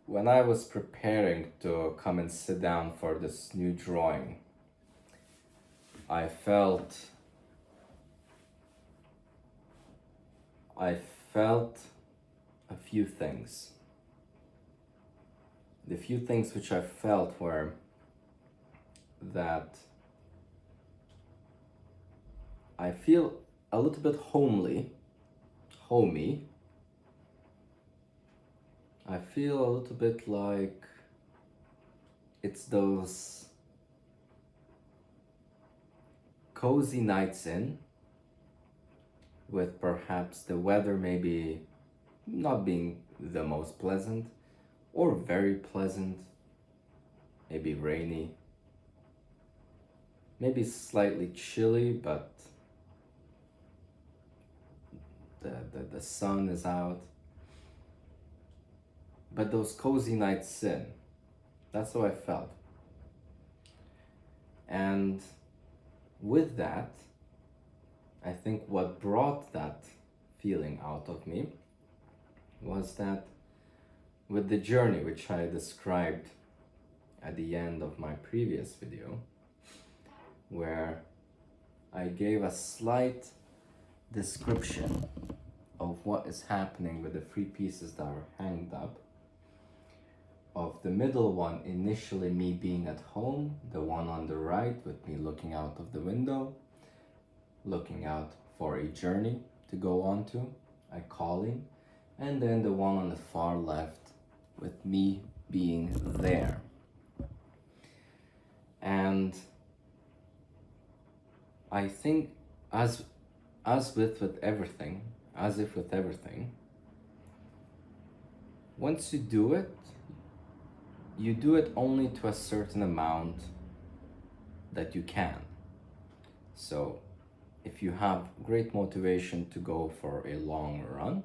when I was preparing to come and sit down for this new drawing, I felt I felt a few things. The few things which I felt were that I feel a little bit homey. I feel a little bit like it's those cozy nights in, with perhaps the weather maybe not being the most pleasant or very pleasant, maybe rainy, maybe slightly chilly, but the sun is out. But those cozy nights in, that's how I felt. And with that, I think what brought that feeling out of me was that with the journey which I described at the end of my previous video, where I gave a slight description of what is happening with the three pieces that are hanged up, of the middle one initially me being at home, the one on the right with me looking out of the window, looking out for a journey to go on to, a calling, and then the one on the far left with me being there. And I think as with everything, as if with everything, once you do it only to a certain amount that you can. So if you have great motivation to go for a long run,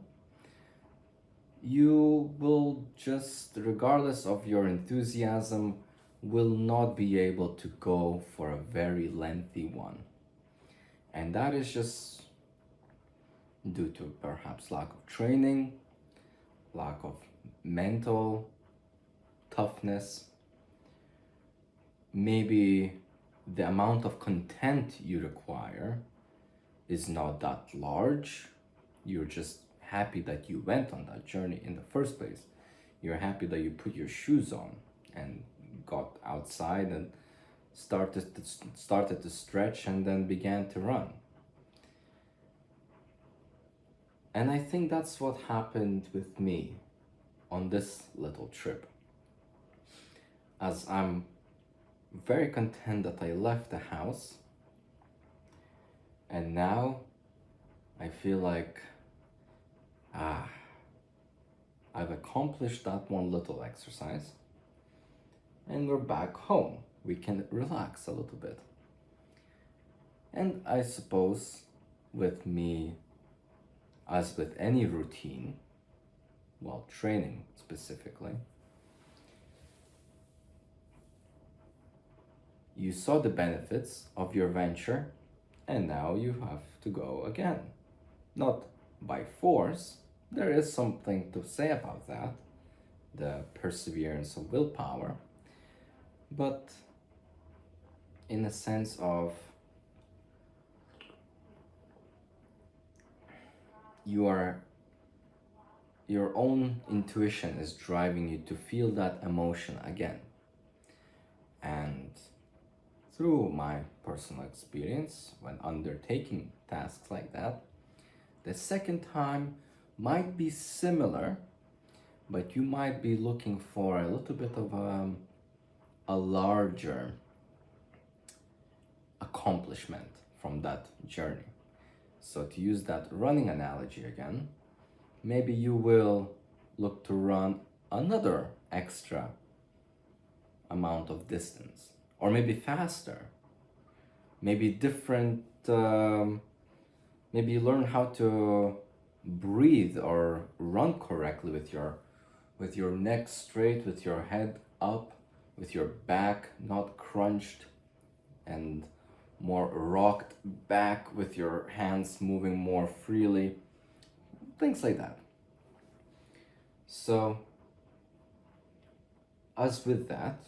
you will just, regardless of your enthusiasm, will not be able to go for a very lengthy one. And that is just due to perhaps lack of training, lack of mental toughness, maybe the amount of content you require is not that large. You're just happy that you went on that journey in the first place. You're happy that you put your shoes on and got outside and started to stretch and then began to run. And I think that's what happened with me on this little trip. As I'm very content that I left the house, and now I feel like I've accomplished that one little exercise and we're back home. We can relax a little bit. And I suppose with me, as with any routine, while training specifically, you saw the benefits of your venture and now you have to go again. Not by force, there is something to say about that, the perseverance of willpower, but in a sense of your own intuition is driving you to feel that emotion again. And through my personal experience, when undertaking tasks like that, the second time might be similar, but you might be looking for a little bit of a larger accomplishment from that journey. So to use that running analogy again, maybe you will look to run another extra amount of distance, or maybe faster, maybe different, maybe you learn how to breathe or run correctly with your neck straight, with your head up, with your back not crunched and more rocked back, with your hands moving more freely, things like that. So as with that,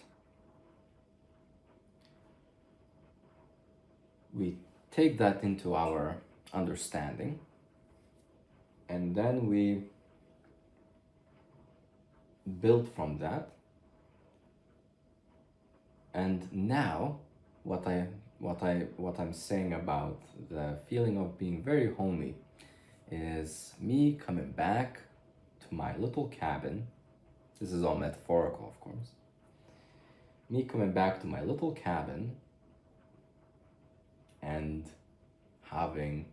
we take that into our understanding, and then we build from that. And now what I'm saying about the feeling of being very homey is me coming back to my little cabin. This is all metaphorical, of course. Me coming back to my little cabin and having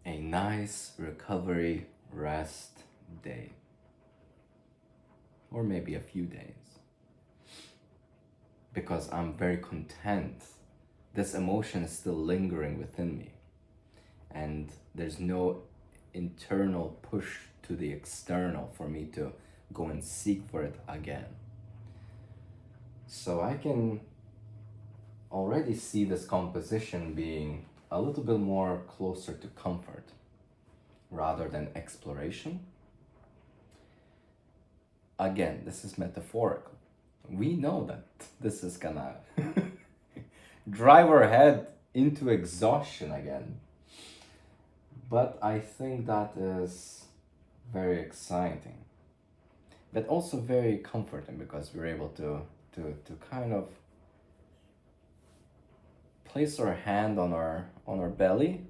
a nice recovery rest day, or maybe a few days, because I'm very content. This emotion is still lingering within me, and there's no internal push to the external for me to go and seek for it again. So I can already see this composition being a little bit more closer to comfort rather than exploration. Again, this is metaphorical. We know that this is gonna drive our head into exhaustion again. But I think that is very exciting, but also very comforting, because we're able to kind of place our hand on our belly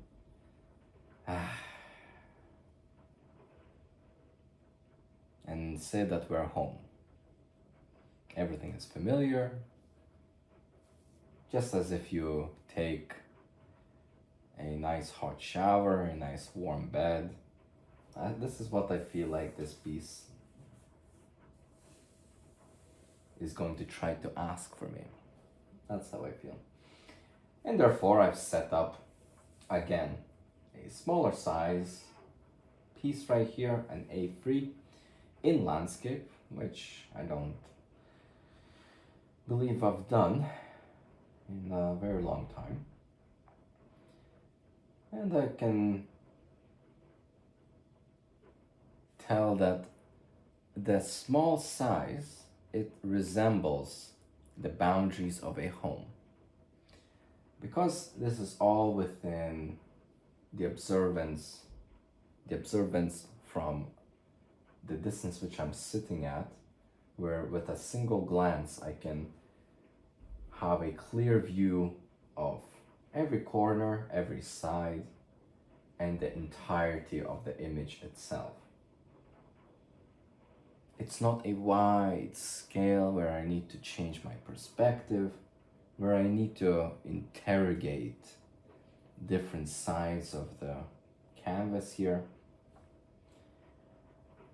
and say that we're home. Everything is familiar, just as if you take a nice hot shower, a nice warm bed. This is what I feel like this piece is going to try to ask for me. That's how I feel. And therefore I've set up, again, a smaller size piece right here, an A3 in landscape, which I don't believe I've done in a very long time. And I can tell that the small size, it resembles the boundaries of a home. Because this is all within the observance from the distance which I'm sitting at, where with a single glance I can have a clear view of every corner, every side, and the entirety of the image itself. It's not a wide scale where I need to change my perspective, where I need to interrogate different sides of the canvas here.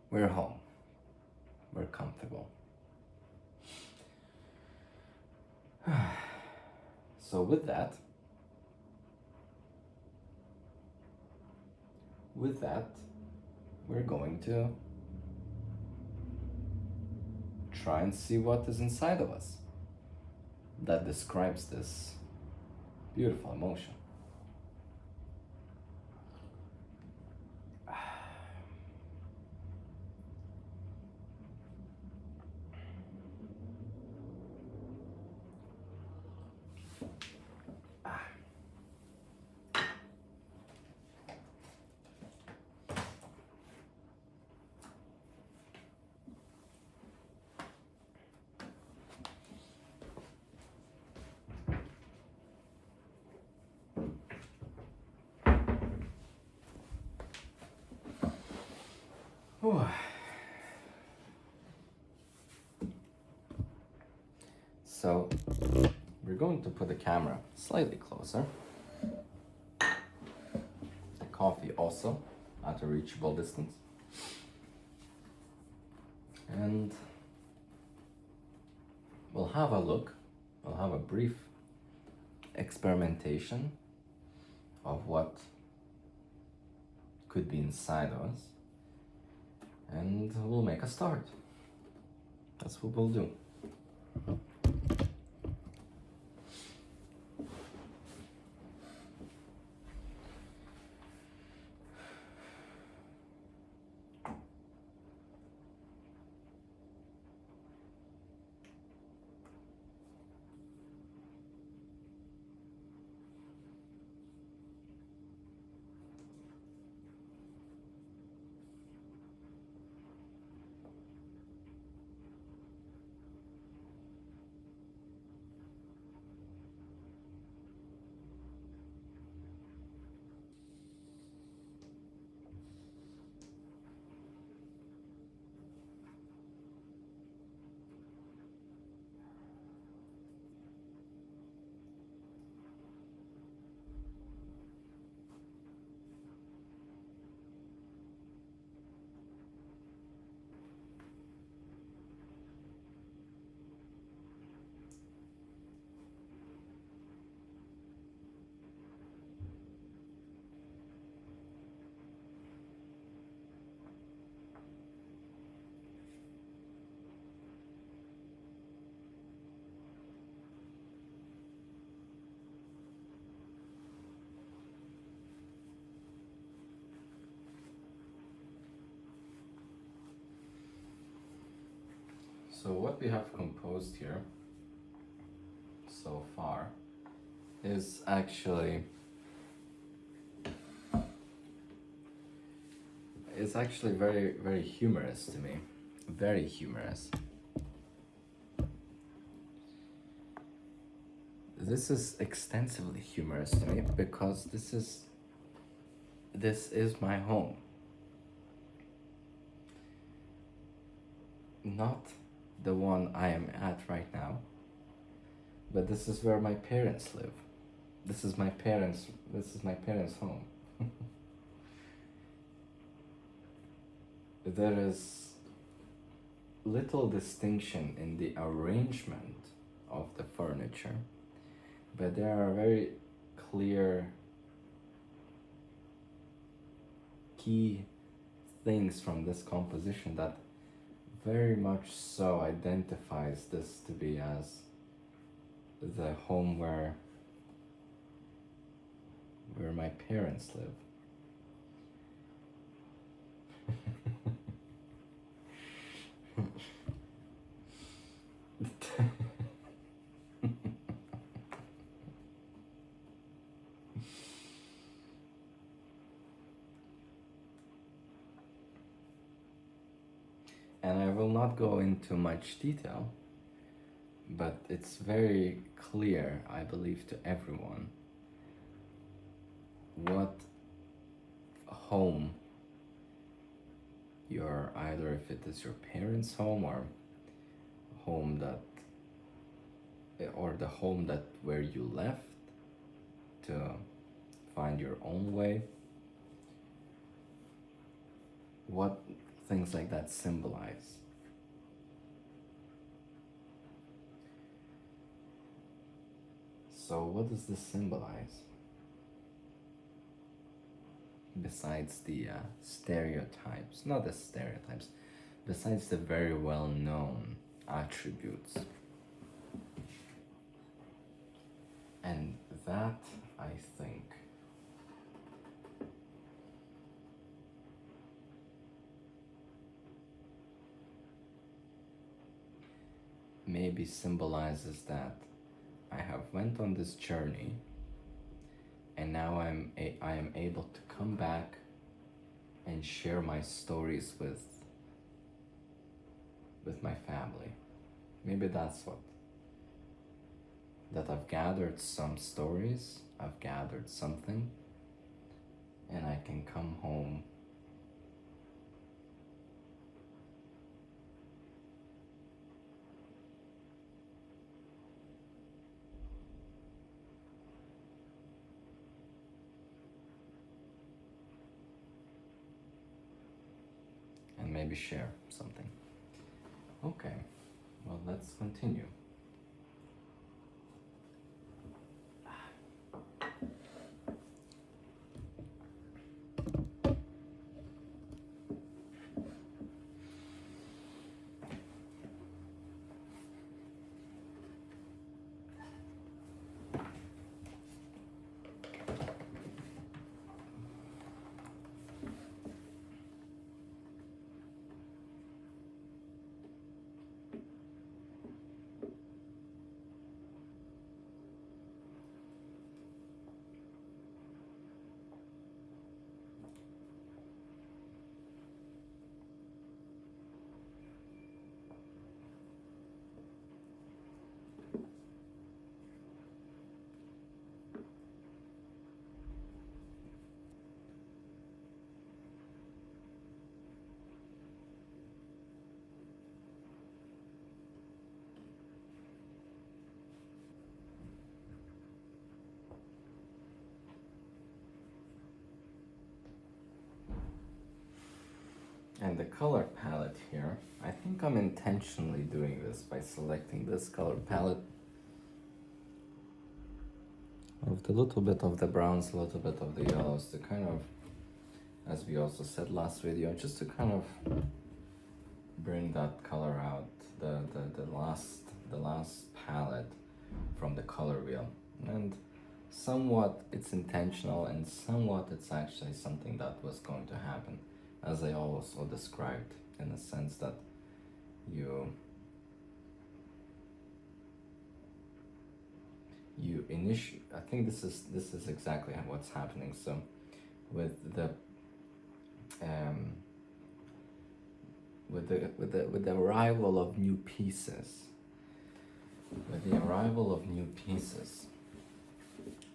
We're home. We're comfortable. So with that, we're going to try and see what is inside of us that describes this beautiful emotion. So we're going to put the camera slightly closer. The coffee also at a reachable distance. And we'll have a look, we'll have a brief experimentation of what could be inside of us. And we'll make a start. That's what we'll do. So what we have composed here so far is actually very, very humorous to me. Very humorous. This is extensively humorous to me because this is my home. Not the one I am at right now, but this is where my parents live. This is my parents' home. There is little distinction in the arrangement of the furniture, but there are very clear key things from this composition that very much so identifies this to be as the home where my parents live. And I will not go into much detail, but it's very clear, I believe, to everyone what home you're, either if it is your parents' home or home that, or the home that where you left to find your own way, what things like that symbolize. So what does this symbolize? Besides the stereotypes, not the stereotypes, besides the very well-known attributes. And that, I think, maybe symbolizes that I have went on this journey, and now I am able to come back and share my stories with my family. Maybe that's what. That I've gathered some stories, I've gathered something, and I can come home and maybe share something. Okay, well, let's continue. And the color palette here, I think I'm intentionally doing this by selecting this color palette of the little bit of the browns, a little bit of the yellows, to kind of, as we also said last video, just to kind of bring that color out, the last palette from the color wheel. And somewhat it's intentional, and somewhat it's actually something that was going to happen, as I also described, in the sense that you I think this is exactly what's happening. So with the um, with the arrival of new pieces,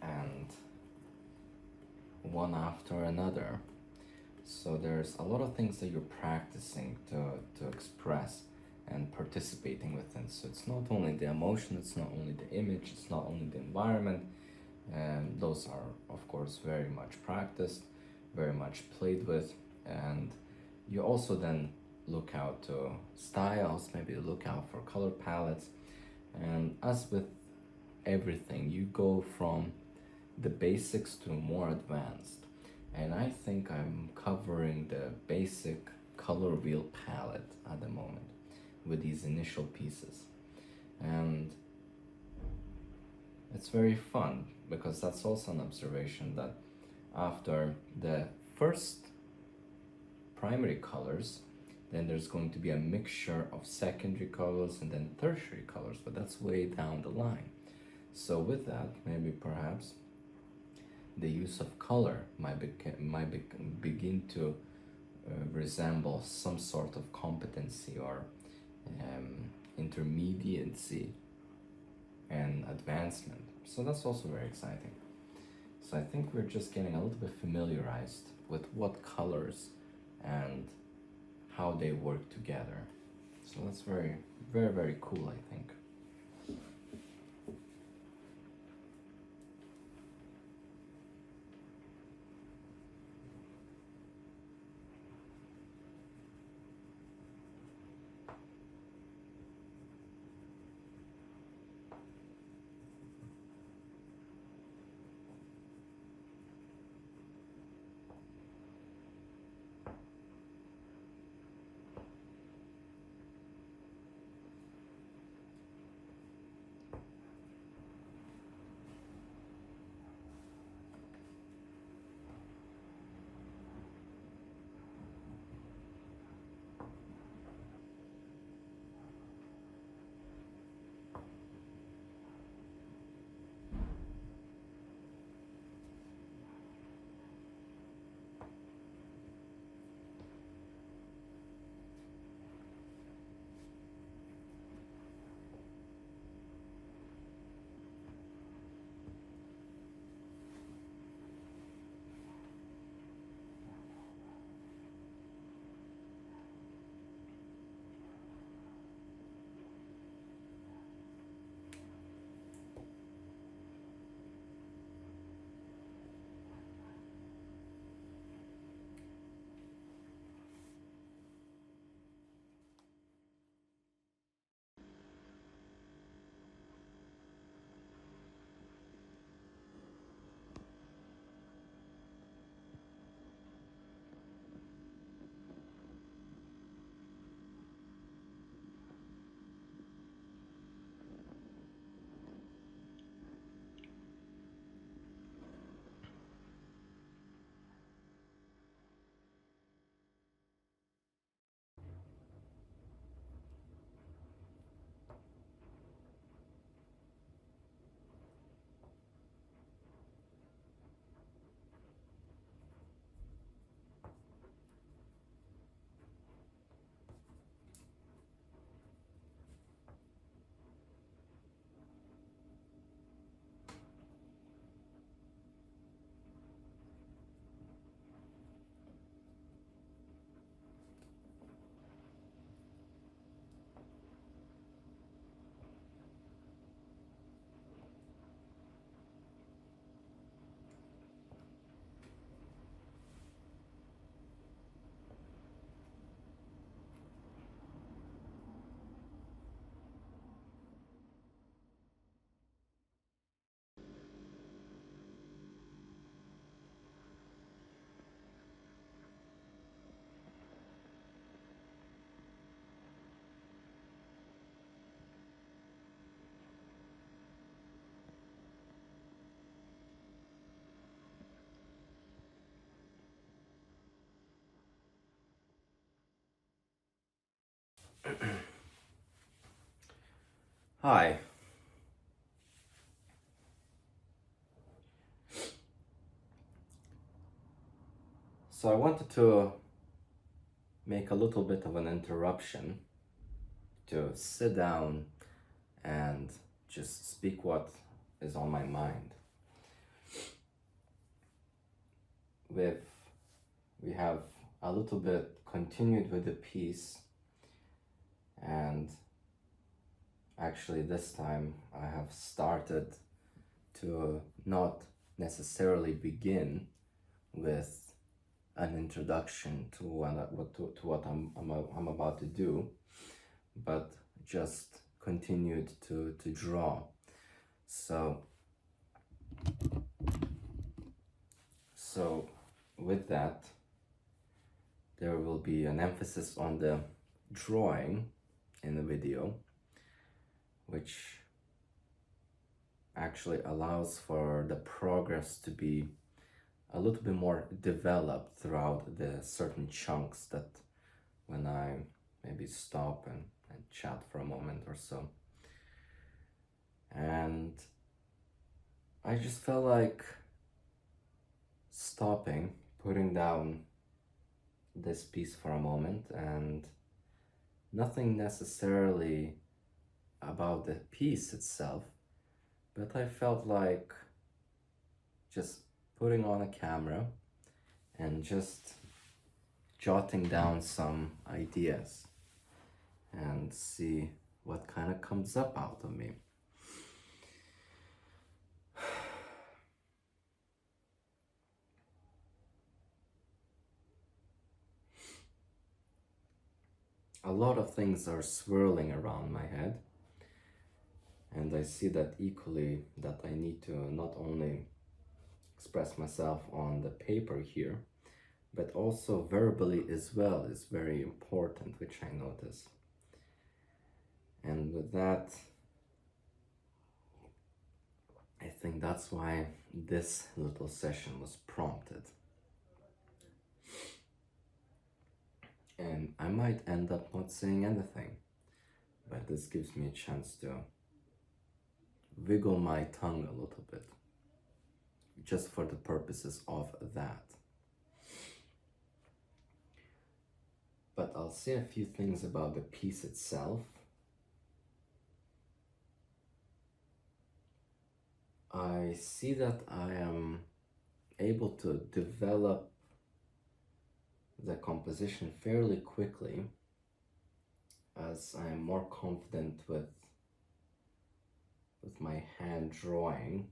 and one after another. So there's a lot of things that you're practicing to express and participating within. So it's not only the emotion, it's not only the image, it's not only the environment, and those are of course very much practiced, very much played with, and you also then look out to styles, maybe look out for color palettes, and as with everything, you go from the basics to more advanced. And I think I'm covering the basic color wheel palette at the moment with these initial pieces. And it's very fun because that's also an observation that after the first primary colors, then there's going to be a mixture of secondary colors and then tertiary colors, but that's way down the line. So with that, maybe perhaps the use of color might begin to resemble some sort of competency or intermediacy and advancement. So that's also very exciting. So I think we're just getting a little bit familiarized with what colors and how they work together. So that's very, very, very cool, I think. Hi. So I wanted to make a little bit of an interruption to sit down and just speak what is on my mind. We have a little bit continued with the piece, and actually this time I have started to not necessarily begin with an introduction to what I'm about to do, but just continued to draw. So with that, there will be an emphasis on the drawing in the video, which actually allows for the progress to be a little bit more developed throughout the certain chunks that when I maybe stop and chat for a moment or so. And I just felt like stopping, putting down this piece for a moment, and nothing necessarily about the piece itself, but I felt like just putting on a camera and just jotting down some ideas and see what kind of comes up out of me. A lot of things are swirling around my head, and I see that equally that I need to not only express myself on the paper here, but also verbally as well is very important, which I notice. And with that, I think that's why this little session was prompted. And I might end up not saying anything, but this gives me a chance to wiggle my tongue a little bit, just for the purposes of that. But I'll say a few things about the piece itself. I see that I am able to develop the composition fairly quickly as I am more confident with my hand drawing.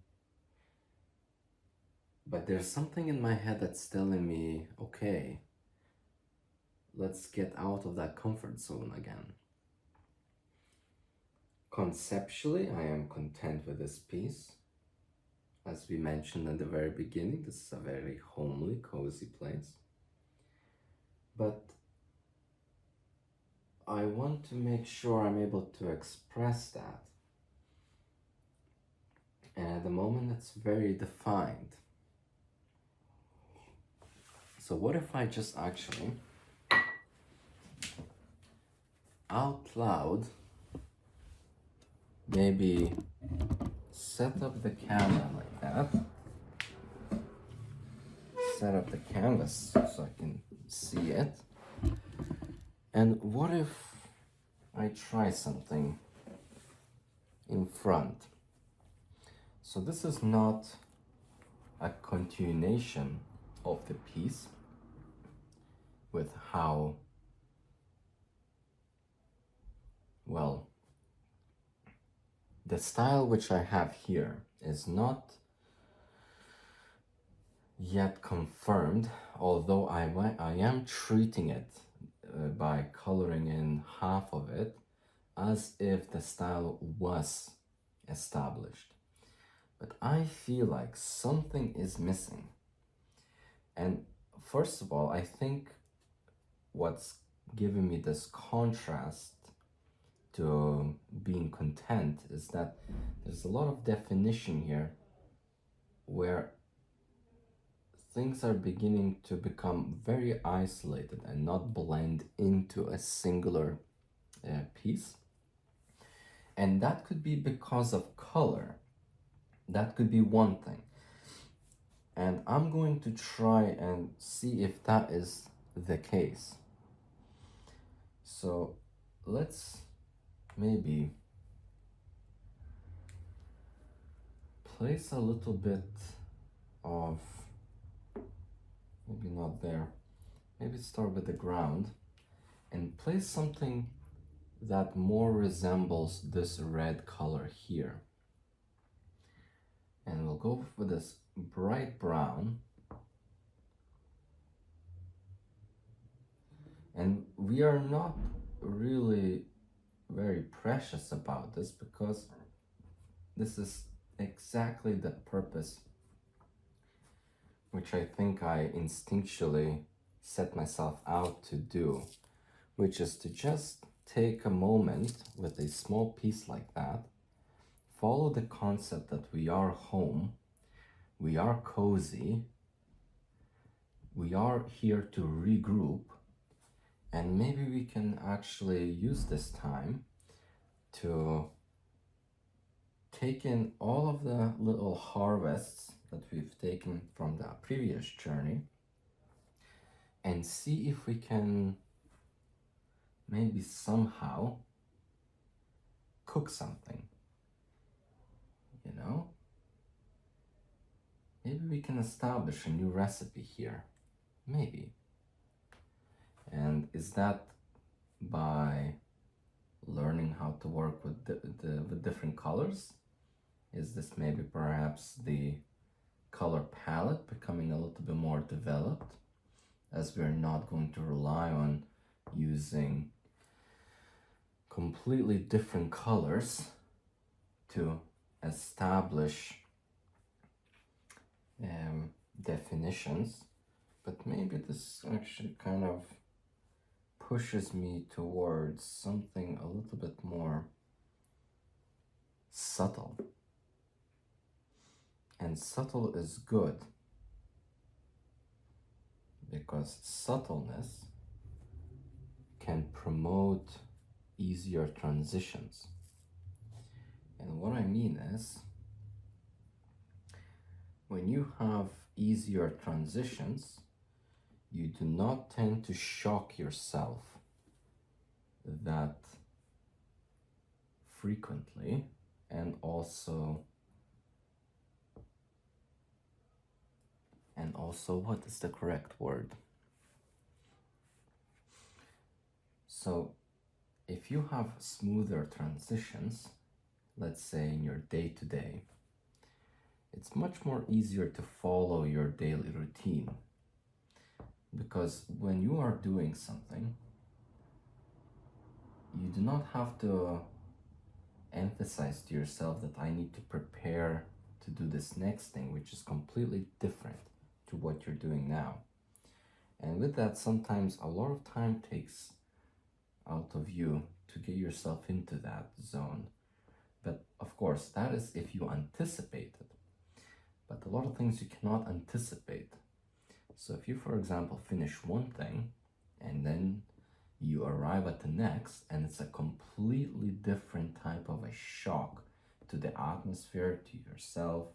But there's something in my head that's telling me, okay, let's get out of that comfort zone again. Conceptually, I am content with this piece. As we mentioned in the very beginning, this is a very homely, cozy place. But I want to make sure I'm able to express that. And at the moment, it's very defined. So what if I just actually, out loud, maybe set up the camera like that. Set up the canvas so I can see it. And what if I try something in front? So this is not a continuation of the piece with how, well, the style which I have here is not yet confirmed, although I am treating it by coloring in half of it as if the style was established. But I feel like something is missing. And first of all, I think what's giving me this contrast to being content is that there's a lot of definition here where things are beginning to become very isolated and not blend into a singular piece. And that could be because of color. That could be one thing. And I'm going to try and see if that is the case. So let's maybe place a little bit of, maybe not there, maybe start with the ground and place something that more resembles this red color here. And we'll go for this bright brown. And we are not really very precious about this because this is exactly the purpose which I think I instinctually set myself out to do, which is to just take a moment with a small piece like that, follow the concept that we are home, we are cozy, we are here to regroup, and maybe we can actually use this time to take in all of the little harvests that we've taken from the previous journey and see if we can maybe somehow cook something, you know? Maybe we can establish a new recipe here, maybe. And is that by learning how to work with with different colors? Is this maybe perhaps the color palette becoming a little bit more developed, as we're not going to rely on using completely different colors to establish definitions, but maybe this actually kind of pushes me towards something a little bit more subtle. And subtle is good because subtleness can promote easier transitions. And what I mean is, when you have easier transitions, you do not tend to shock yourself that frequently, and also what is the correct word? So if you have smoother transitions, let's say in your day-to-day, it's much more easier to follow your daily routine, because when you are doing something, you do not have to emphasize to yourself that I need to prepare to do this next thing, which is completely different to what you're doing now. And with that, sometimes a lot of time takes out of you to get yourself into that zone. But of course, that is if you anticipate it. But a lot of things you cannot anticipate. So if you, for example, finish one thing and then you arrive at the next, and it's a completely different type of a shock to the atmosphere, to yourself,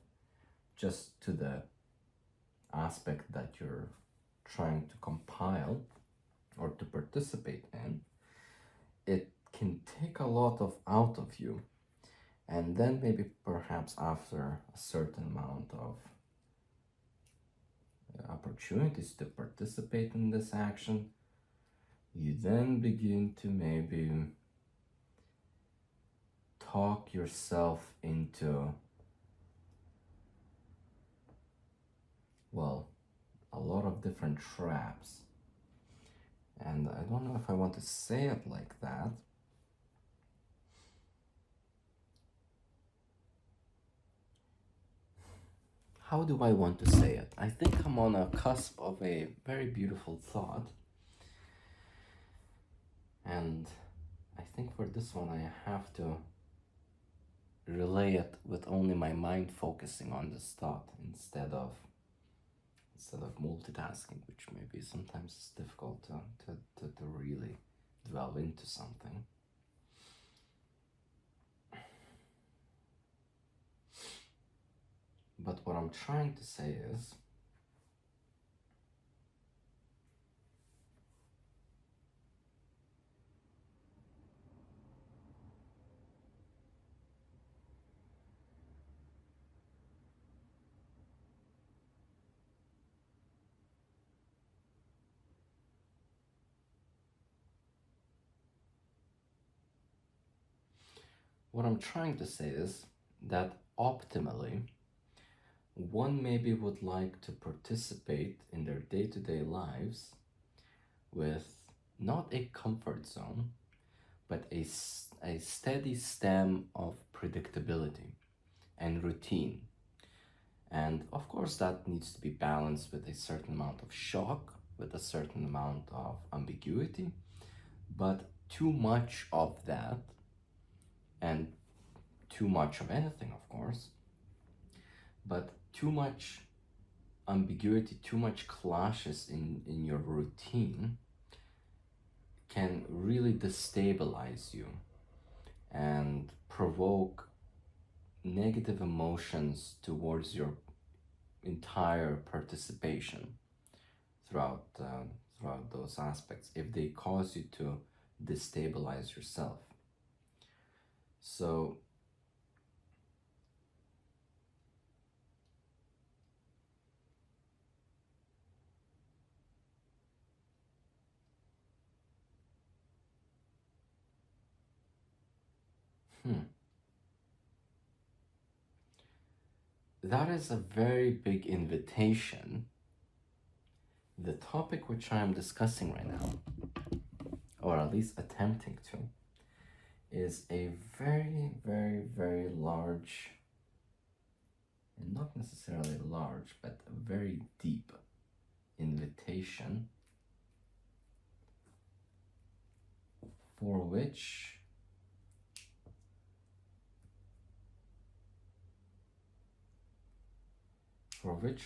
just to the aspect that you're trying to compile or to participate in, it can take a lot of out of you. And then maybe perhaps after a certain amount of opportunities to participate in this action, you then begin to maybe talk yourself into, well, a lot of different traps. And I don't know if I want to say it like that. How do I want to say it? I think I'm on a cusp of a very beautiful thought. And I think for this one I have to relay it with only my mind focusing on this thought instead of multitasking, which maybe sometimes is difficult to really delve into something. But what I'm trying to say is, What I'm trying to say is that optimally, one maybe would like to participate in their day-to-day lives with not a comfort zone, but a steady stem of predictability and routine. And of course, that needs to be balanced with a certain amount of shock, with a certain amount of ambiguity. But too much of that, and too much of anything, of course, but too much ambiguity, too much clashes in your routine can really destabilize you and provoke negative emotions towards your entire participation throughout those aspects if they cause you to destabilize yourself. So that is a very big invitation. The topic which I am discussing right now, or at least attempting to, is a very, very, very large, and not necessarily large, but a very deep invitation for which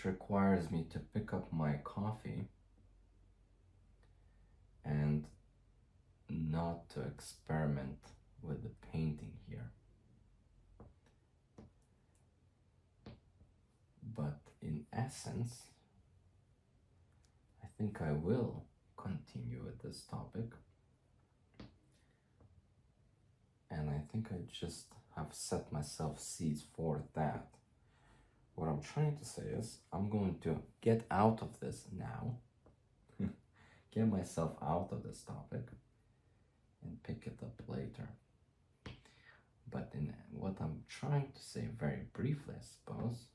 requires me to pick up my coffee and not to experiment with the painting here. But in essence, I think I will continue with this topic. And I think I just have set myself seeds for that. What I'm trying to say is I'm going to get out of this now, get myself out of this topic, and pick it up later. But in what I'm trying to say very briefly, I suppose,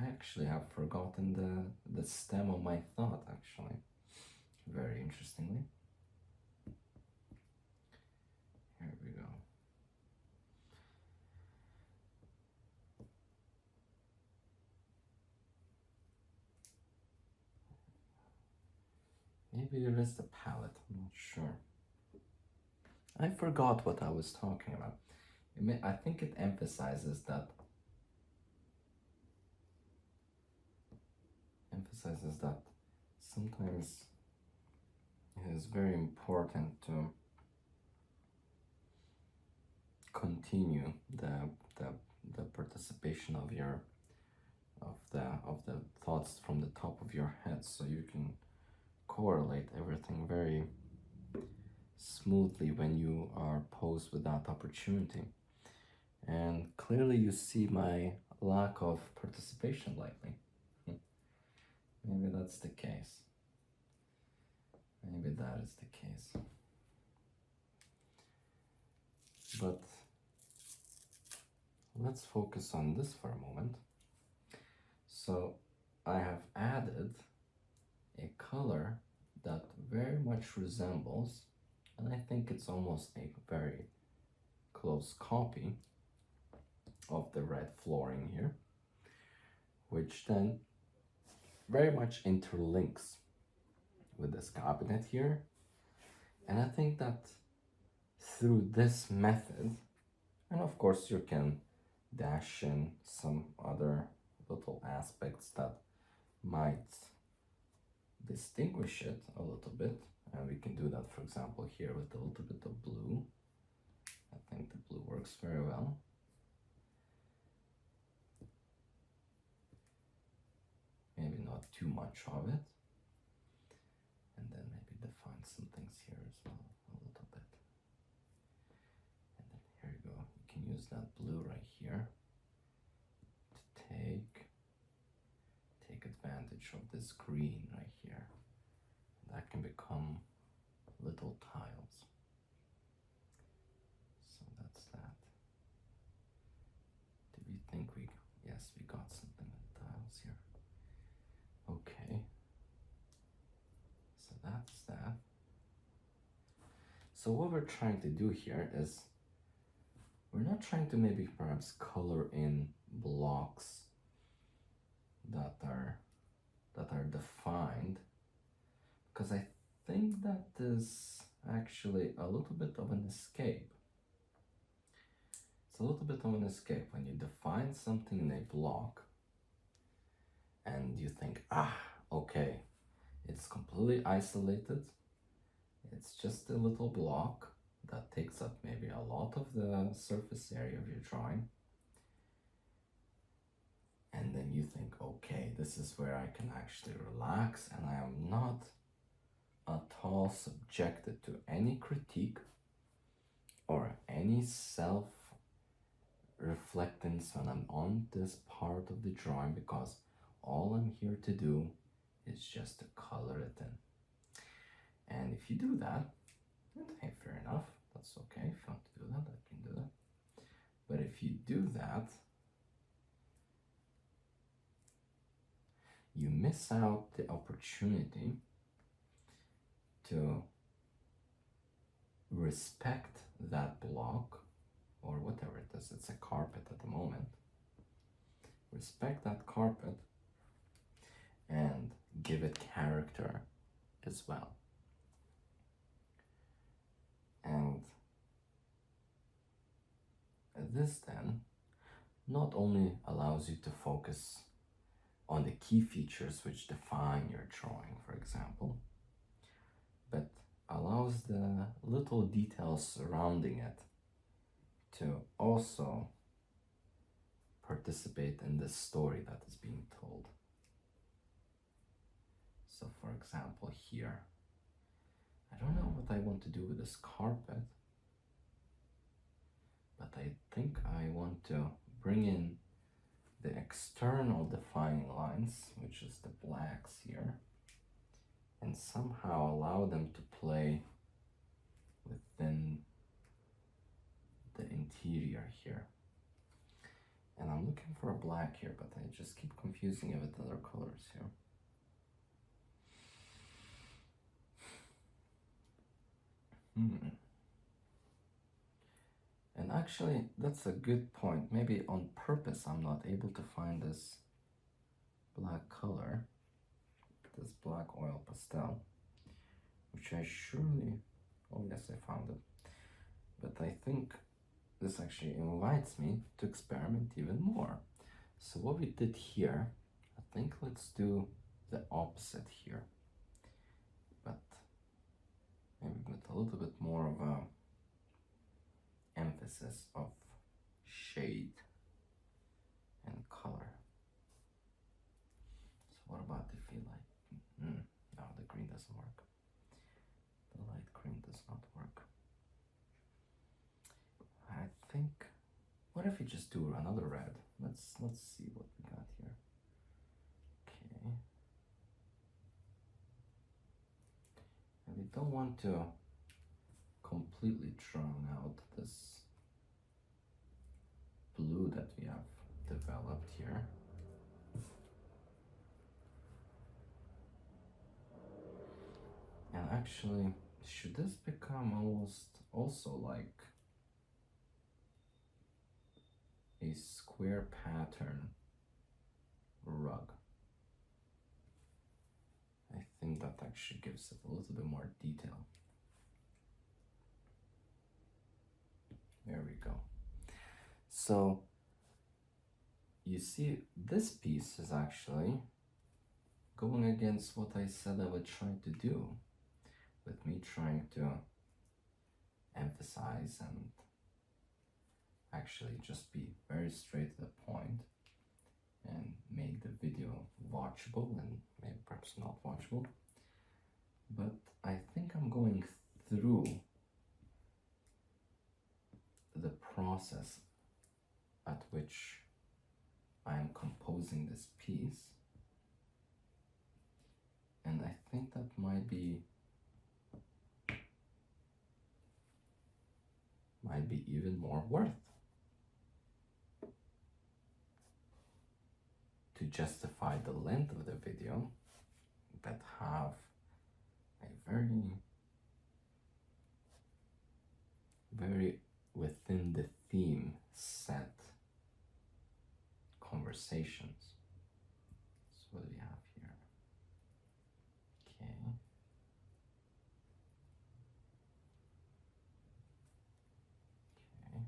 I actually have forgotten the stem of my thought, actually, very interestingly. Here we go. Maybe it is the palette, I'm not sure. I forgot what I was talking about. I think it emphasizes that sometimes it is very important to continue the participation of the thoughts from the top of your head, so you can correlate everything very smoothly when you are posed with that opportunity. And clearly you see my lack of participation lately. Maybe that's the case. Maybe that is the case. But let's focus on this for a moment. So I have added a color that very much resembles, and I think it's almost a very close copy of the red flooring here, which then very much interlinks with this cabinet here. And I think that through this method, and of course you can dash in some other little aspects that might distinguish it a little bit, and we can do that, for example, here with a little bit of blue. I think the blue works very well. Maybe not too much of it, and then maybe define some things here as well a little bit. And then here you go, you can use that blue right here to take advantage of this green right here. That can become little tiles. So that's that. Did we think yes, we got something with tiles here. Okay. So that's that. So what we're trying to do here is we're not trying to maybe perhaps color in blocks that are defined, because I think that is actually a little bit of an escape. It's a little bit of an escape when you define something in a block and you think, okay, it's completely isolated. It's just a little block that takes up maybe a lot of the surface area of your drawing. And then you think, okay, this is where I can actually relax and I am not at all subjected to any critique or any self-reflectance when I'm on this part of the drawing, because all I'm here to do is just to color it in. And if you do that, hey, fair enough, that's okay. If you want to do that, I can do that. But if you do that, you miss out the opportunity to respect that block, or whatever it is. It's a carpet at the moment. Respect that carpet and give it character as well. And this then not only allows you to focus on the key features which define your drawing, for example, but allows the little details surrounding it to also participate in the story that is being told. So for example, here, I don't know what I want to do with this carpet, but I think I want to bring in the external defining lines, which is the blacks here, and somehow allow them to play within the interior here. And I'm looking for a black here, but I just keep confusing it with other colors here. And actually, that's a good point. Maybe on purpose I'm not able to find this black color, this black oil pastel, which I surely, oh yes, I found it. But I think this actually invites me to experiment even more. So what we did here, I think let's do the opposite here, but maybe with a little bit more of a emphasis of shade and color. So what about if you like, no, the green doesn't work. The light green does not work. I think, what if we just do another red? Let's see what we got here. Okay. And we don't want to completely drown out this blue that we have developed here. And actually, should this become almost also like a square pattern rug? I think that actually gives it a little bit more detail. There we go. So you see, this piece is actually going against what I said I would try to do, with me trying to emphasize and actually just be very straight to the point and make the video watchable and maybe perhaps not watchable. But I think I'm going through the process at which I am composing this piece, and I think that might be might be even more worth to justify the length of the video, but have a very within the theme set conversations. So what do we have here? Okay. Okay.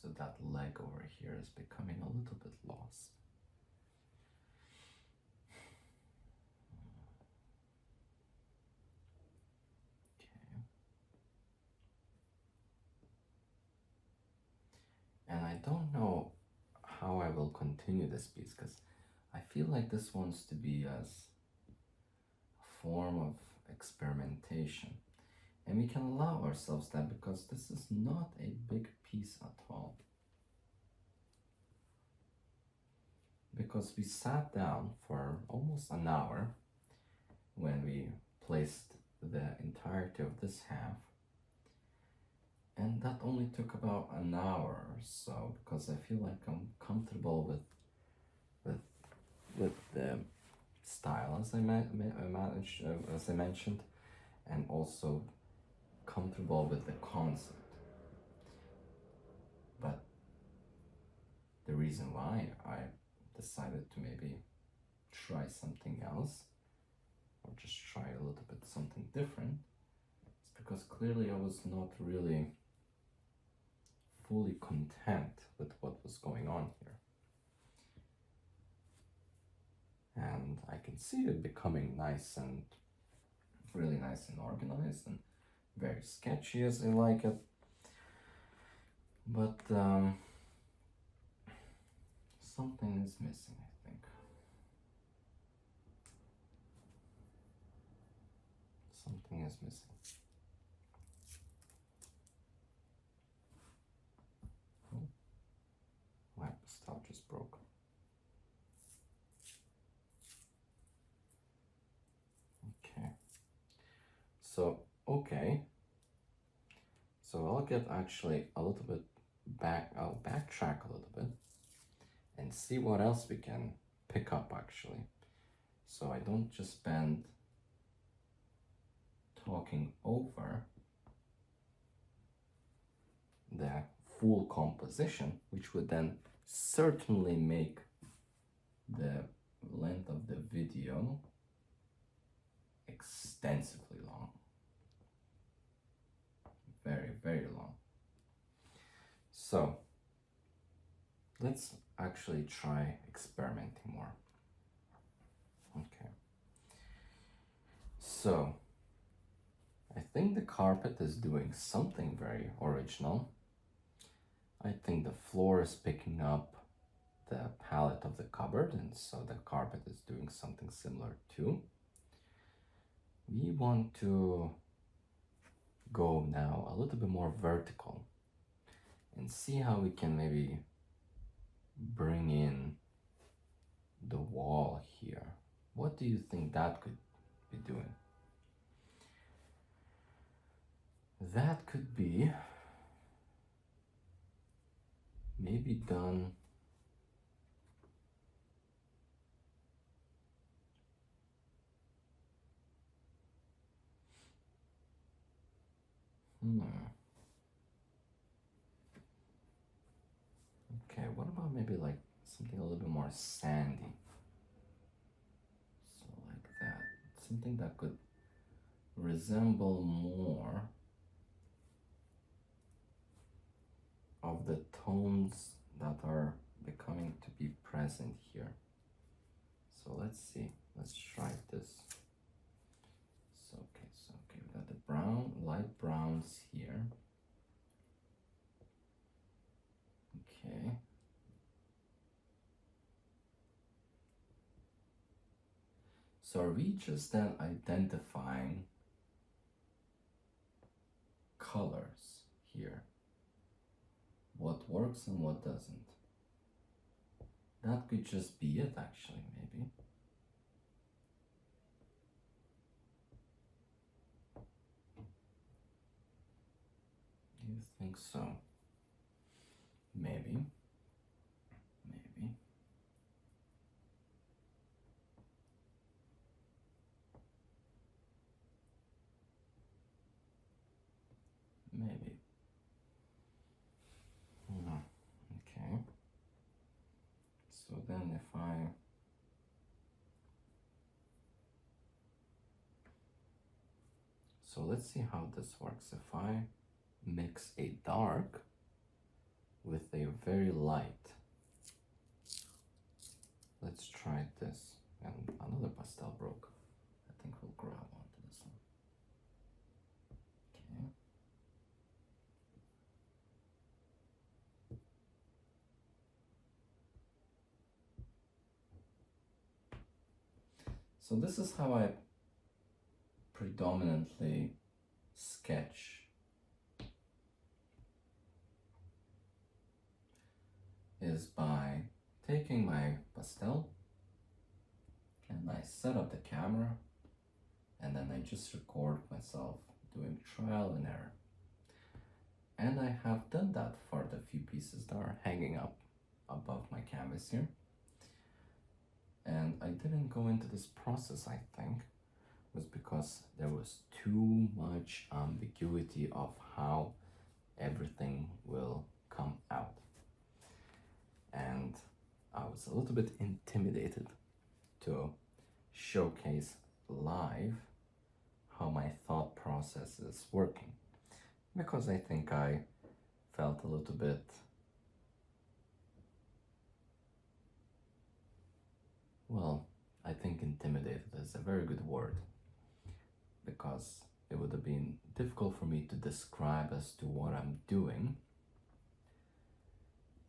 So that leg over here is becoming a little bit lost. Okay. And I don't know how I will continue this piece, because I feel like this wants to be as a form of experimentation. And we can allow ourselves that, because this is not a big piece at all. Because we sat down for almost an hour when we placed the entirety of this half. And that only took about an hour or so, because I feel like I'm comfortable with the style, as I mentioned, and also comfortable with the concept. But the reason why I decided to maybe try something else, or just try a little bit something different, is because clearly I was not really fully content with what was going on here. And I can see it becoming nice and really nice and organized and very sketchy as I like it. But something is missing, I think. Something is missing. Oh, my pastel just broke. Okay. So, okay. So I'll get actually a little bit back, I'll backtrack a little bit and see what else we can pick up actually. So I don't just spend talking over the full composition, which would then certainly make the length of the video extensively long. Very, very long. So let's actually try experimenting more. Okay. So I think the carpet is doing something very original. I think the floor is picking up the palette of the cupboard, and so the carpet is doing something similar too. We want to go now a little bit more vertical and see how we can maybe bring in the wall here. What do you think that could be doing? That could be maybe done Okay, what about maybe like something a little bit more sandy? So like that. Something that could resemble more of the tones that are becoming to be present here. So let's see. Let's try this. So okay, we got the brown, light browns here. Okay. So are we just then identifying colors here? What works and what doesn't? That could just be it actually, maybe. You think so? Maybe. Maybe. Maybe. Okay. So then if I so let's see how this works. If I mix a dark with a very light, let's try this. And another pastel broke. I think we'll grab onto this one. Okay. So this is how I predominantly sketch. Is by taking my pastel and I set up the camera and then I just record myself doing trial and error. And I have done that for the few pieces that are hanging up above my canvas here. And I didn't go into this process, I think, was because there was too much ambiguity of how everything will come out. And I was a little bit intimidated to showcase live how my thought process is working, because I think I felt a little bit I think intimidated is a very good word, because it would have been difficult for me to describe as to what I'm doing.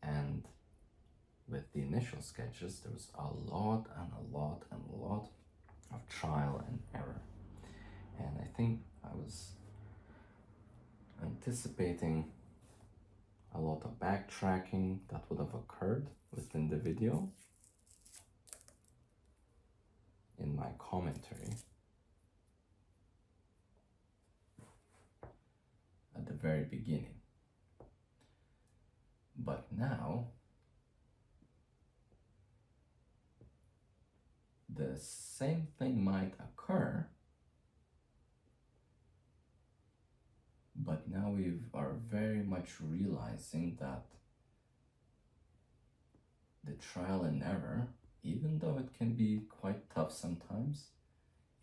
And with the initial sketches, there was a lot and a lot and a lot of trial and error. And I think I was anticipating a lot of backtracking that would have occurred within the video in my commentary at the very beginning. But now the same thing might occur, but now we are very much realizing that the trial and error, even though it can be quite tough sometimes,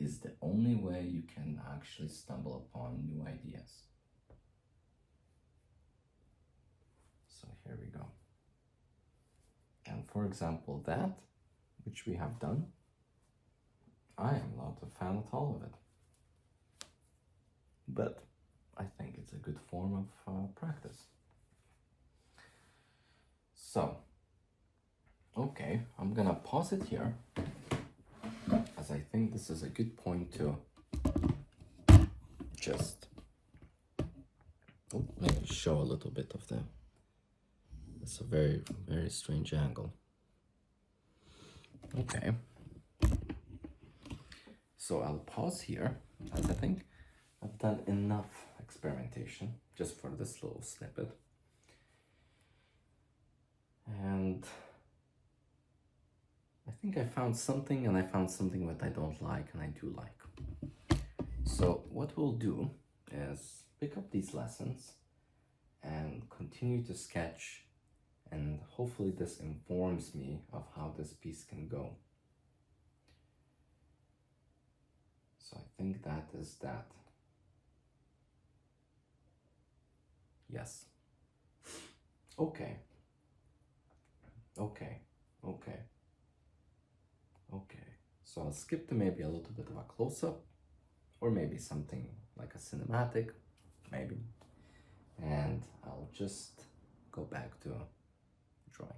is the only way you can actually stumble upon new ideas. So here we go. And for example, that, which we have done, I am not a fan at all of it. But I think it's a good form of practice. So, okay, I'm gonna pause it here, as I think this is a good point to just maybe show a little bit of the, it's a very, very strange angle. Okay. So I'll pause here, as I think I've done enough experimentation just for this little snippet. And I think I found something, and I found something that I don't like and I do like. So what we'll do is pick up these lessons and continue to sketch, and hopefully this informs me of how this piece can go. So I think that is that. Yes. Okay. Okay. Okay. Okay. So I'll skip to maybe a little bit of a close-up, or maybe something like a cinematic, maybe. And I'll just go back to drawing.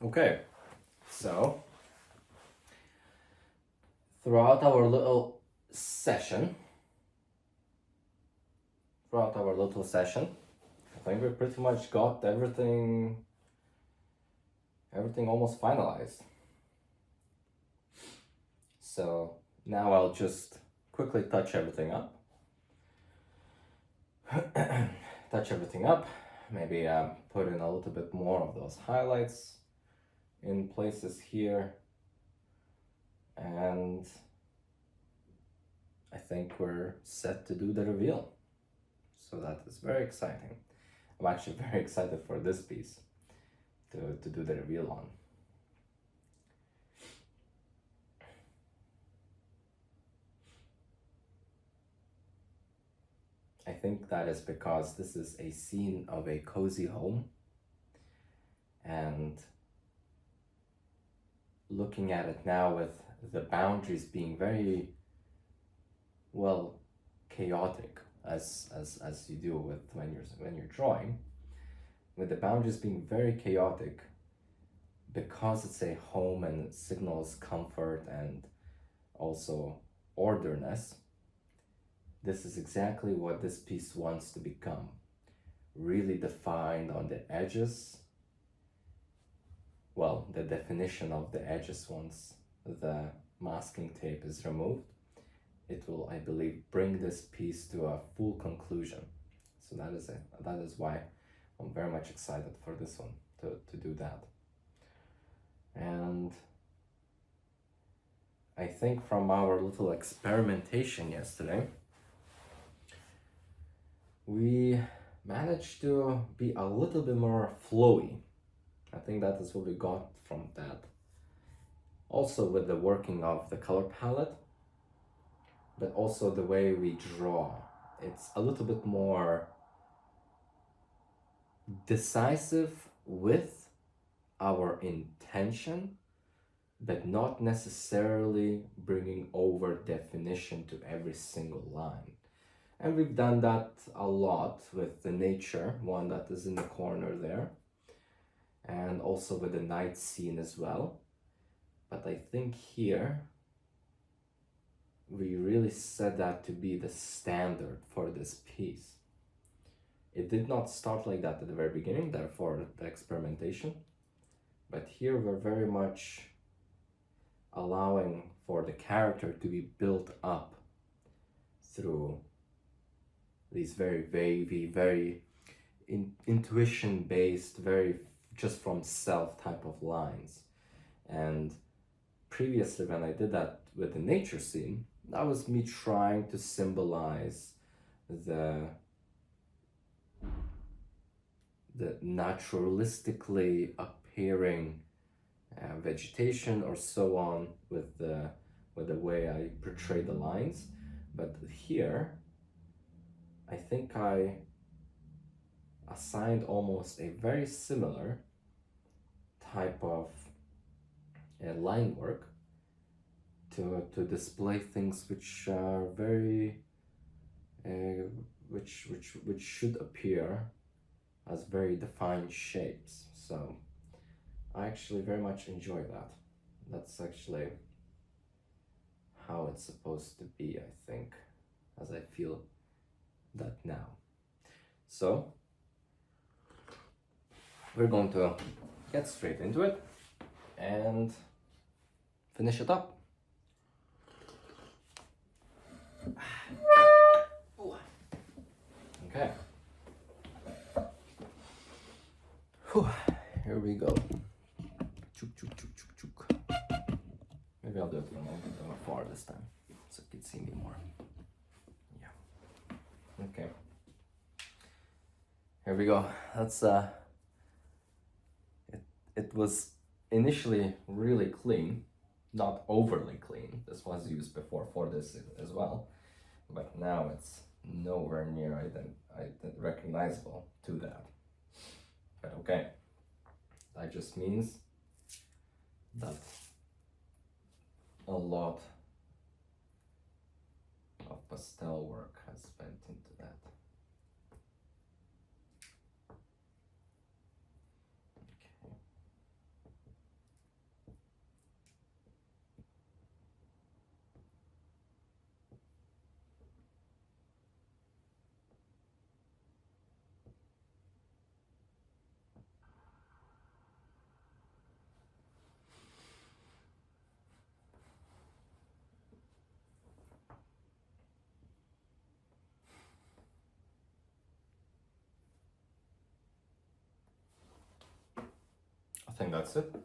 Okay, so throughout our little session, I think we pretty much got everything almost finalized. So now I'll just quickly touch everything up. Maybe put in a little bit more of those highlights in places here. And I think we're set to do the reveal. So that is very exciting. I'm actually very excited for this piece to do the reveal on. I think that is because this is a scene of a cozy home, and looking at it now with the boundaries being very, well, chaotic as you do with when you're drawing, with the boundaries being very chaotic, because it's a home and it signals comfort and also orderness. This is exactly what this piece wants to become. Really defined on the edges. Well, the definition of the edges once the masking tape is removed, it will, I believe, bring this piece to a full conclusion. So that is it. That is why I'm very much excited for this one, to do that. And I think from our little experimentation yesterday, we managed to be a little bit more flowy. I think that is what we got from that. Also with the working of the color palette, but also the way we draw. It's a little bit more decisive with our intention, but not necessarily bringing over definition to every single line. And we've done that a lot with the nature one that is in the corner there, and also with the night scene as well. But I think here we really set that to be the standard for this piece. It did not start like that at the very beginning, therefore the experimentation. But here we're very much allowing for the character to be built up through these very wavy, very intuition-based, very just from self type of lines. And previously when I did that with the nature scene, that was me trying to symbolize the naturalistically appearing vegetation or so on with the way I portray the lines. But here I think I assigned almost a very similar type of line work to display things which are very which should appear as very defined shapes. So I actually very much enjoy that. That's actually how it's supposed to be, I think, as I feel that now. So we're going to get straight into it and finish it up. Okay. Whew. Here we go. Chook, chook, chook, chook, chook. Maybe I'll do it from a bit more far this time, so you can see me more. Yeah. Okay. Here we go. That's it was initially really clean, not overly clean. This was used before for this as well, but now it's nowhere near recognizable to that. But okay, that just means that a lot of pastel work has went into that. Okay. think that's it.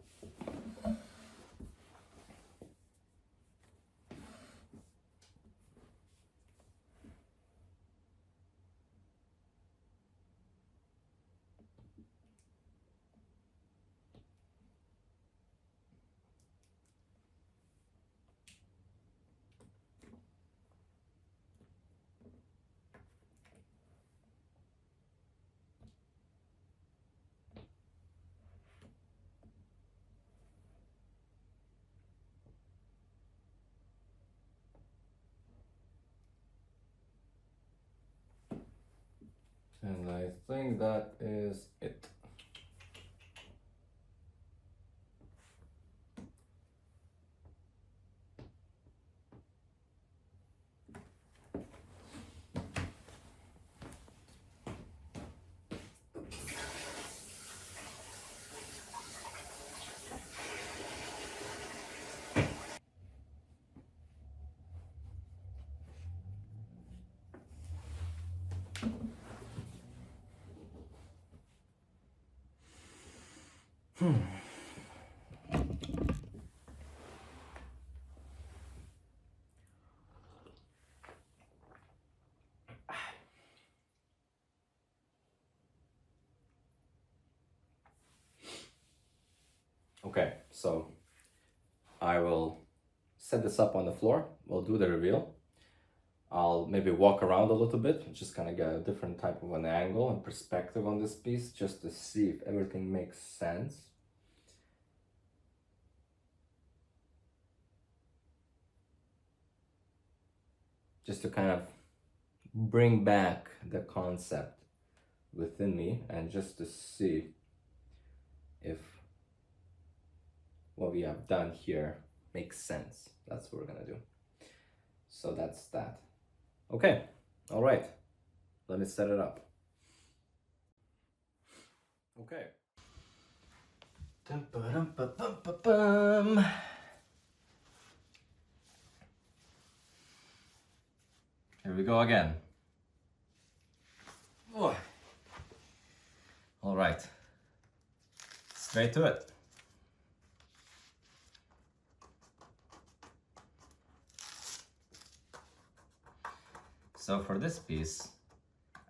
And I think that is it. Okay, so I will set this up on the floor. We'll do the reveal. I'll maybe walk around a little bit, just kind of get a different type of an angle and perspective on this piece, just to see if everything makes sense. Just to kind of bring back the concept within me and just to see if what we have done here makes sense. That's what we're gonna do. So that's that. Okay, all right, let me set it up. Okay. Here we go again. Oh. All right, straight to it. So for this piece,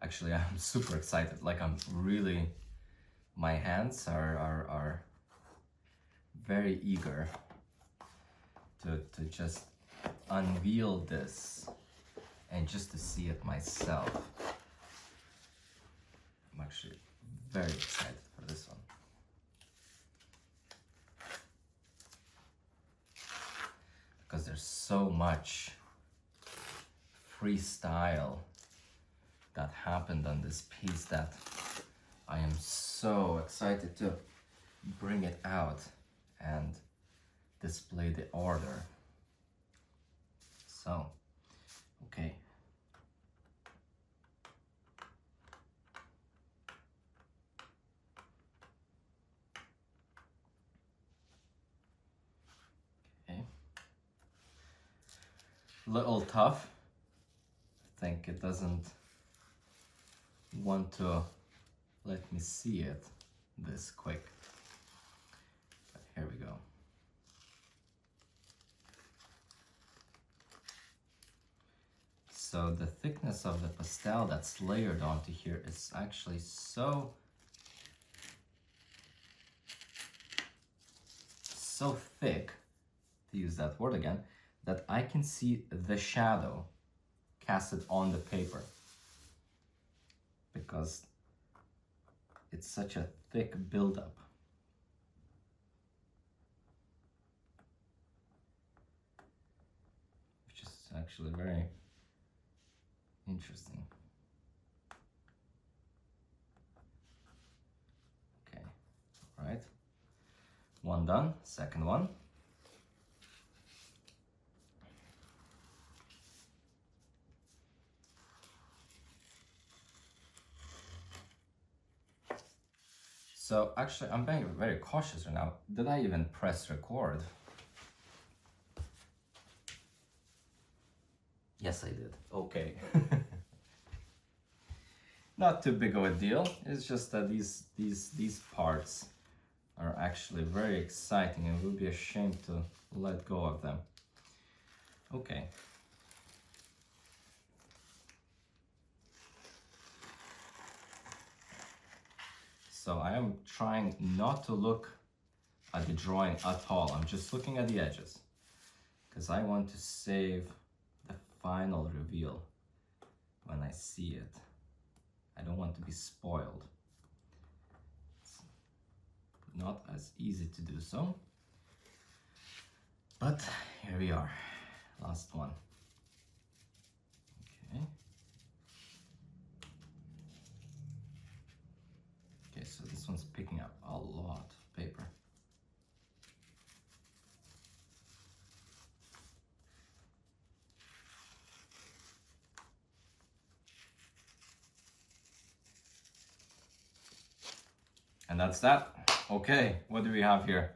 actually I'm super excited. Like I'm really, my hands are very eager to just unveil this and just to see it myself. I'm actually very excited for this one. Because there's so much freestyle that happened on this piece that I am so excited to bring it out and display the order. So, okay. Okay. Little tough. I think it doesn't want to let me see it this quick. But here we go. So the thickness of the pastel that's layered onto here is actually so thick, to use that word again, that I can see the shadow casted on the paper, because it's such a thick buildup. Which is actually very interesting. Okay, all right. One done, second one. So actually, I'm being very cautious right now. Did I even press record? Yes, I did. Okay. Not too big of a deal. It's just that these parts are actually very exciting and it would be a shame to let go of them. Okay. So I am trying not to look at the drawing at all. I'm just looking at the edges because I want to save the final reveal when I see it. I don't want to be spoiled. It's not as easy to do so, but here we are. Last one. Okay. Okay, so this one's picking up a lot of paper. And that's that. Okay, what do we have here?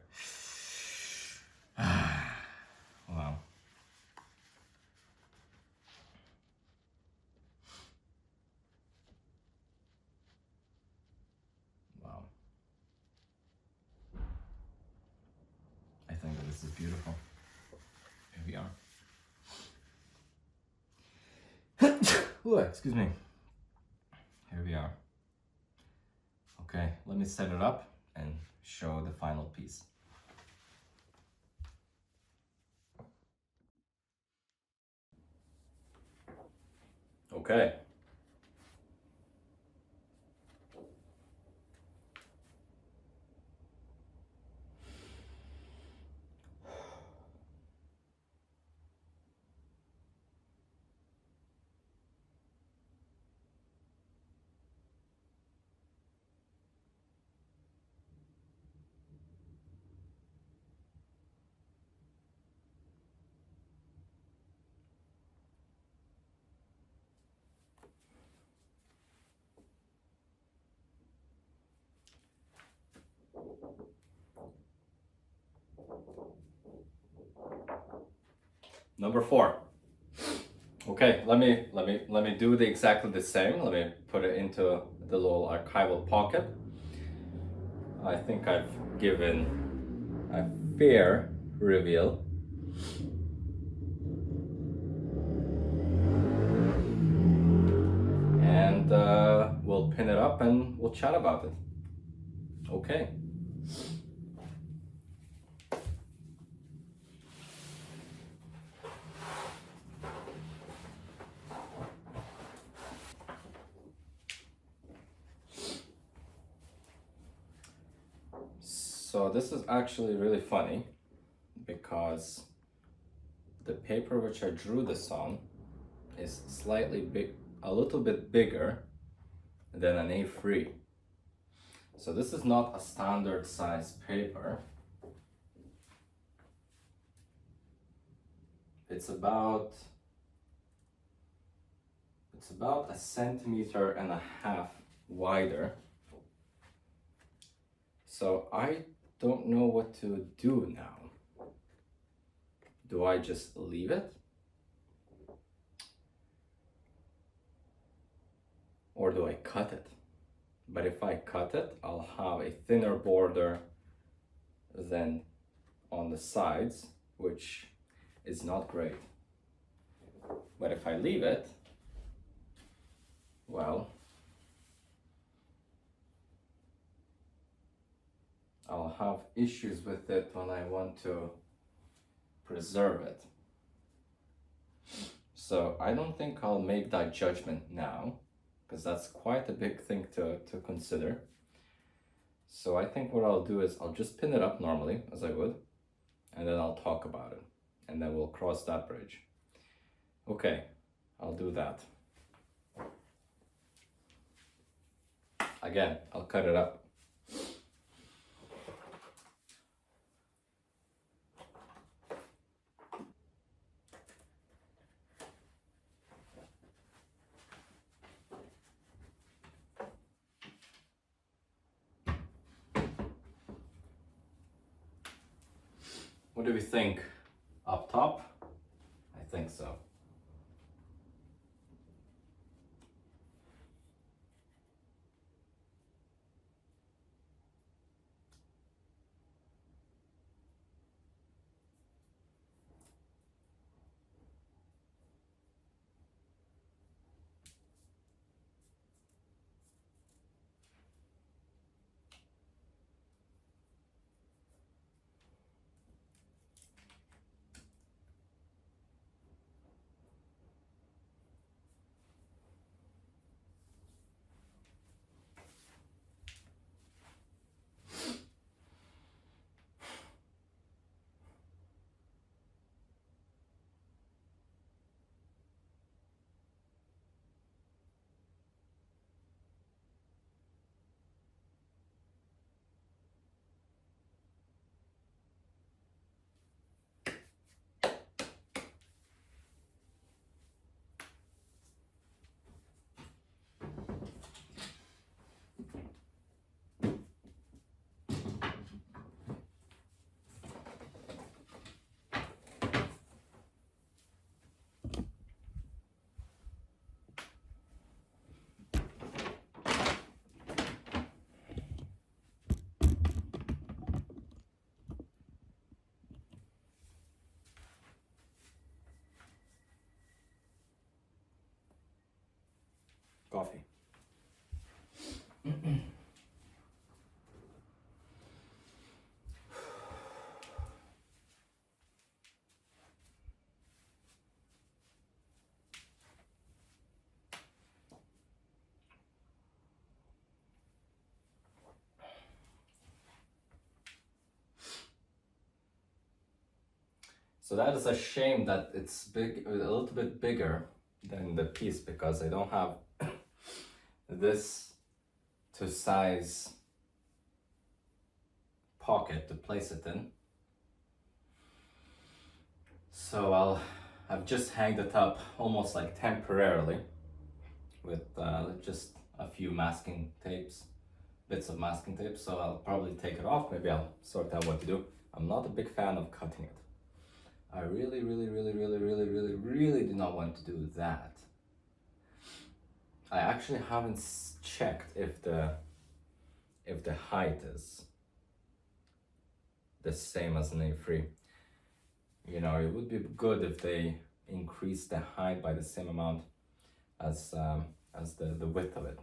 Wow. Wow. I think that this is beautiful. Here we are. Ooh, excuse me. Here we are. Okay, let me set it up and show the final piece. Okay. Number 4. Okay, let me do exactly the same. Let me put it into the little archival pocket. I think I've given a fair reveal. And we'll pin it up and we'll chat about it. Okay. So this is actually really funny because the paper which I drew this on is slightly big, a little bit bigger than an A3. So this is not a standard size paper. It's about 1.5 centimeters wider. So I don't know what to do now. Do I just leave it? Or do I cut it? But if I cut it, I'll have a thinner border than on the sides, which is not great. But if I leave it, well, I'll have issues with it when I want to preserve it. So I don't think I'll make that judgment now, because that's quite a big thing to consider. So I think what I'll do is I'll just pin it up normally, as I would, and then I'll talk about it, and then we'll cross that bridge. Okay, I'll do that. Again, I'll cut it up. What do we think? Up top? I think so. coffee. So that is a shame that it's big, a little bit bigger than the piece, because I don't have this to size pocket to place it in. So I've just hanged it up almost like temporarily with just a few masking tapes, bits of masking tape. So I'll probably take it off. Maybe I'll sort out what to do. I'm not a big fan of cutting it. I really do not want to do that. I actually haven't checked if the height is the same as an A3. You know, it would be good if they increase the height by the same amount as the width of it.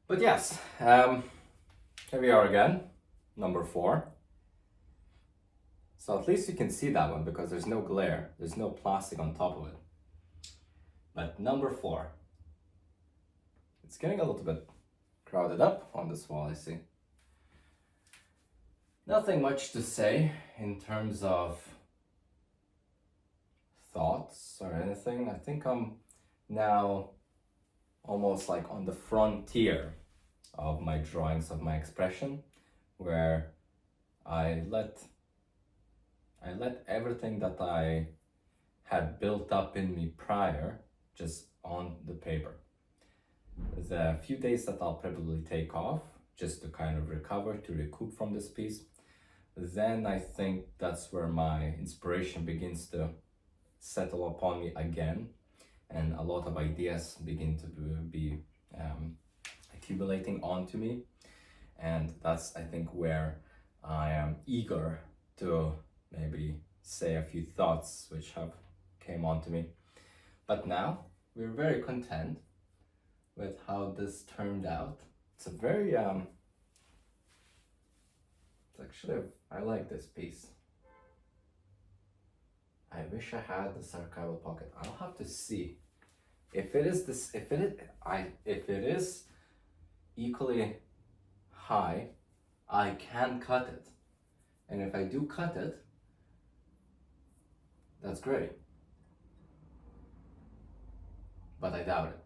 But yes, here we are again, number 4. So at least you can see that one because there's no glare, there's no plastic on top of it. But number 4, it's getting a little bit crowded up on this wall, I see. Nothing much to say in terms of thoughts or anything. I think I'm now almost like on the frontier of my drawings, of my expression, where I let everything that I had built up in me prior just on the paper. There's a few days that I'll probably take off just to kind of recover, to recoup from this piece. Then I think that's where my inspiration begins to settle upon me again, and a lot of ideas begin to be accumulating onto me. And that's, I think, where I am eager to maybe say a few thoughts which have came onto me. But now we're very content with how this turned out. It's a very actually, I like this piece. I wish I had this archival pocket. I'll have to see if it is this. If it is equally high, I can cut it, and if I do cut it, that's great. But I doubt it.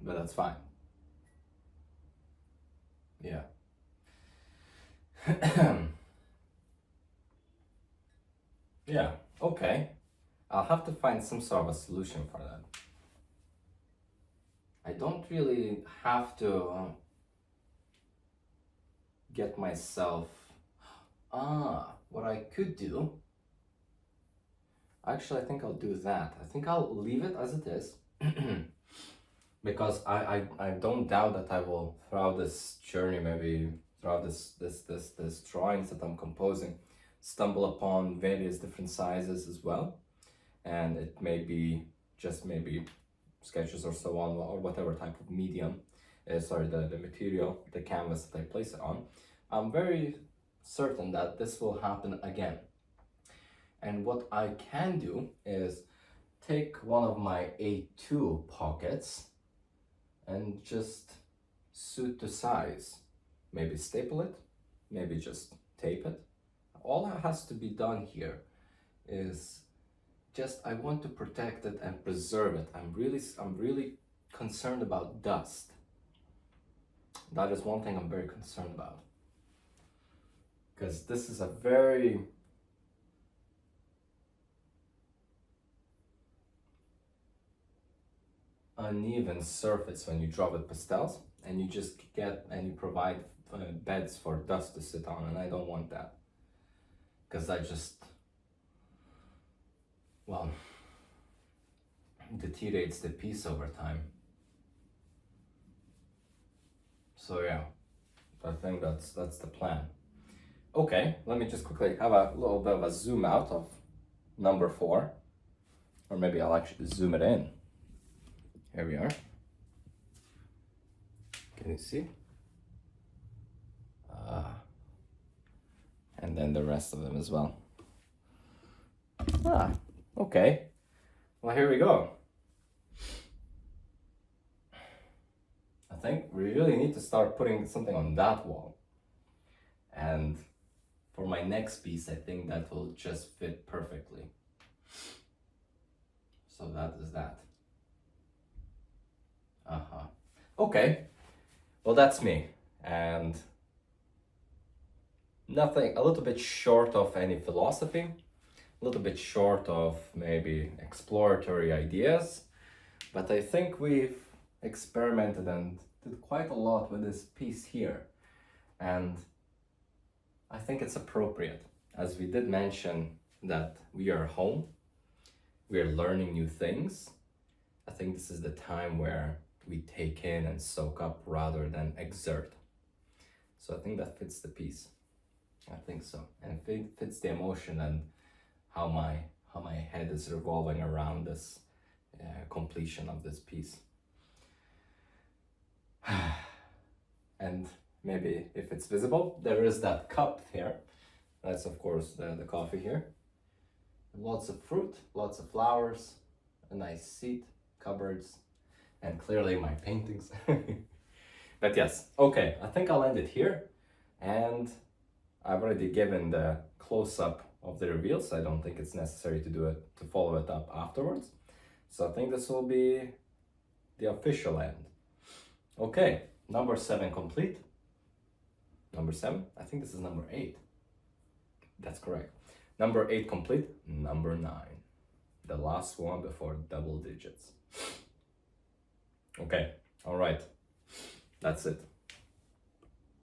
But that's fine. Yeah. Yeah, okay. I'll have to find some sort of a solution for that. I don't really have to get myself... what I could do... Actually, I think I'll do that. I think I'll leave it as it is. Because I don't doubt that I will, throughout this journey, maybe throughout this drawings that I'm composing, stumble upon various different sizes as well. And it may be just maybe sketches or so on, or whatever type of medium, the material, the canvas that I place it on. I'm very certain that this will happen again. And what I can do is take one of my A2 pockets and just suit the size. Maybe staple it, maybe just tape it. All that has to be done here is just, I want to protect it and preserve it. I'm really concerned about dust. That is one thing I'm very concerned about. Because this is a very uneven surface when you draw with pastels, and you just provide beds for dust to sit on, and I don't want that, because that just, well, deteriorates the piece over time. So yeah, I think that's the plan. Okay, let me just quickly have a little bit of a zoom out of number 4. Or maybe I'll actually zoom it in. Here we are. Can you see? And then the rest of them as well. Okay. Well, here we go. I think we really need to start putting something on that wall. And for my next piece, I think that will just fit perfectly. So that is that. Okay. Well, that's me. And nothing, a little bit short of any philosophy, a little bit short of maybe exploratory ideas, but I think we've experimented and did quite a lot with this piece here. And I think it's appropriate, as we did mention that we are home, we are learning new things. I think this is the time where we take in and soak up rather than exert. So I think that fits the piece. I think so. And it fits the emotion and how my head is revolving around this completion of this piece. And maybe if it's visible, there is that cup here. That's of course the coffee here. Lots of fruit, lots of flowers, a nice seat, cupboards, and clearly my paintings. But yes, okay, I think I'll end it here. And I've already given the close-up of the reveal, so I don't think it's necessary to follow it up afterwards. So I think this will be the official end. Okay, number 7 complete. Number 7, I think this is number 8. That's correct. Number 8 complete. Number 9, the last one before double digits. Okay, all right, that's it.